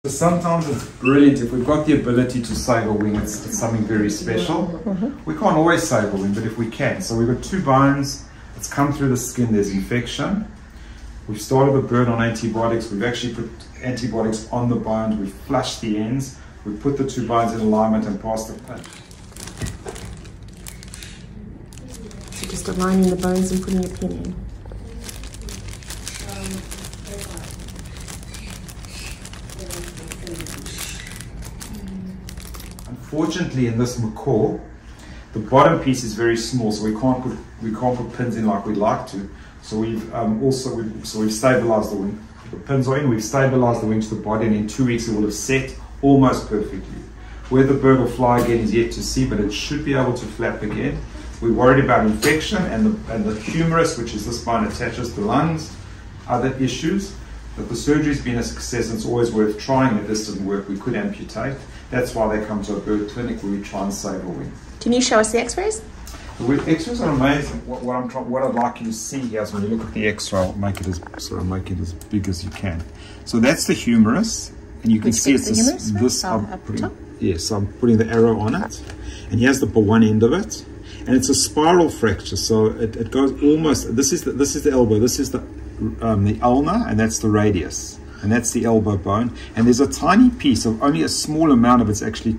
Sometimes it's brilliant if we've got the ability to save a wing. It's something very special. We can't always save a wing, but if we can. So we've got 2 bones. It's come through the skin. There's infection. We've started the bird on antibiotics. We've actually put antibiotics on the bones. We've flushed the ends. We've put the 2 bones in alignment and passed the pin. So just aligning the bones and putting your pin in. Unfortunately, in this macaw, the bottom piece is very small, so we can't put pins in like we'd like to. So we've stabilised the wing. The pins are in. We've stabilised the wing to the body, and in 2 weeks it will have set almost perfectly. Where the bird will fly again is yet to see, but it should be able to flap again. We're worried about infection and the humerus, which is this bone attaches to lungs, other issues. But the surgery's been a success, and it's always worth trying. If this doesn't work, we could amputate. That's why they come to a bird clinic where we try and save a wing. Can you show us the x-rays? The x-rays are amazing. What I'd like you to see here is when you look at the x-ray, I'll make it as big as you can. So that's the humerus, and you can see it's this. So I'm putting the arrow on it, and here's the one end of it, and it's a spiral fracture. So it goes almost. This is the elbow. This is the ulna, and that's the radius. And that's the elbow bone, and there's a tiny piece of only a small amount of it's actually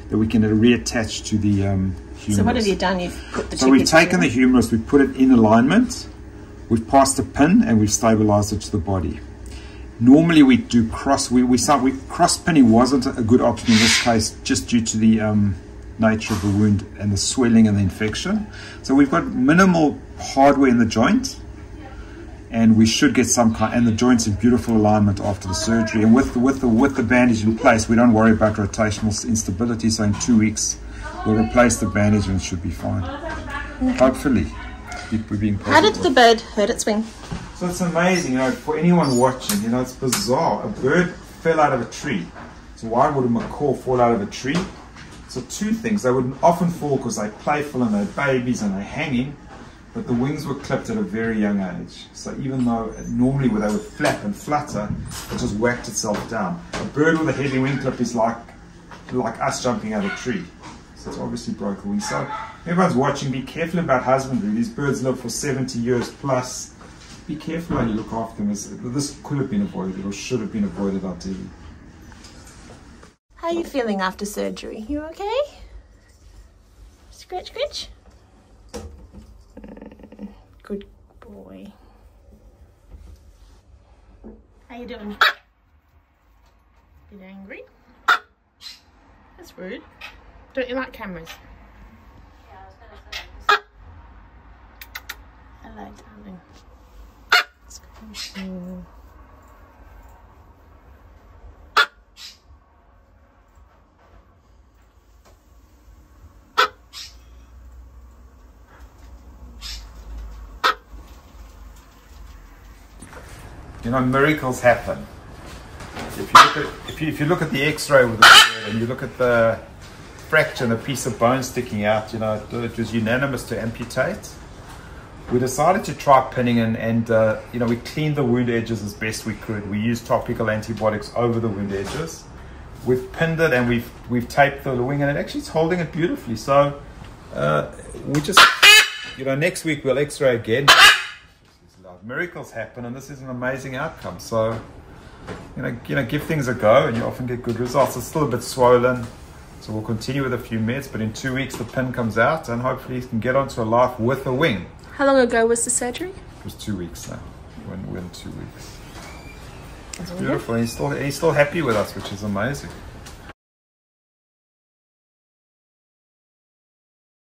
that we can reattach to the humerus. So what have you done? You've put the So we've taken the humerus, we've put it in alignment, we've passed a pin, and we've stabilized it to the body. Normally we do cross pinning wasn't a good option in this case, just due to the nature of the wound and the swelling and the infection. So we've got minimal hardware in the joint, and we should get some kind, and the joint's in beautiful alignment after the surgery. And with the bandage in place, we don't worry about rotational instability. So in 2 weeks, we'll replace the bandage and it should be fine. Hopefully, we're being positive. How did the bird hurt its wing? So it's amazing, for anyone watching, it's bizarre. A bird fell out of a tree. So why would a macaw fall out of a tree? So 2 things. They would often fall because they're playful and they're babies and they're hanging. But the wings were clipped at a very young age. So even though normally where they would flap and flutter, it just whacked itself down. A bird with a heavy wing clip is like us jumping out of a tree. So it's obviously broke the wing. So everyone's watching, be careful about husbandry. These birds live for 70 years plus. Be careful how you look after them. This could have been avoided or should have been avoided ideally. How are you feeling after surgery? You okay? Scratch, scratch. Good boy. How you doing? Bit angry? That's rude. Don't you like cameras? Yeah, I was going to say. Hello, darling. Let's go. Miracles happen. If you look at the X-ray with the bird and you look at the fracture and a piece of bone sticking out, it was unanimous to amputate. We decided to try pinning and we cleaned the wound edges as best we could. We used topical antibiotics over the wound edges. We've pinned it and we've taped the wing, and it actually is holding it beautifully. So we just next week we'll X-ray again. Miracles happen, and this is an amazing outcome. So give things a go and you often get good results. It's still a bit swollen, so we'll continue with a few meds, but in 2 weeks the pin comes out and hopefully he can get onto a life with a wing. How long ago was the surgery? It was 2 weeks now. We're in 2 weeks. It's beautiful. And he's still happy with us, which is amazing.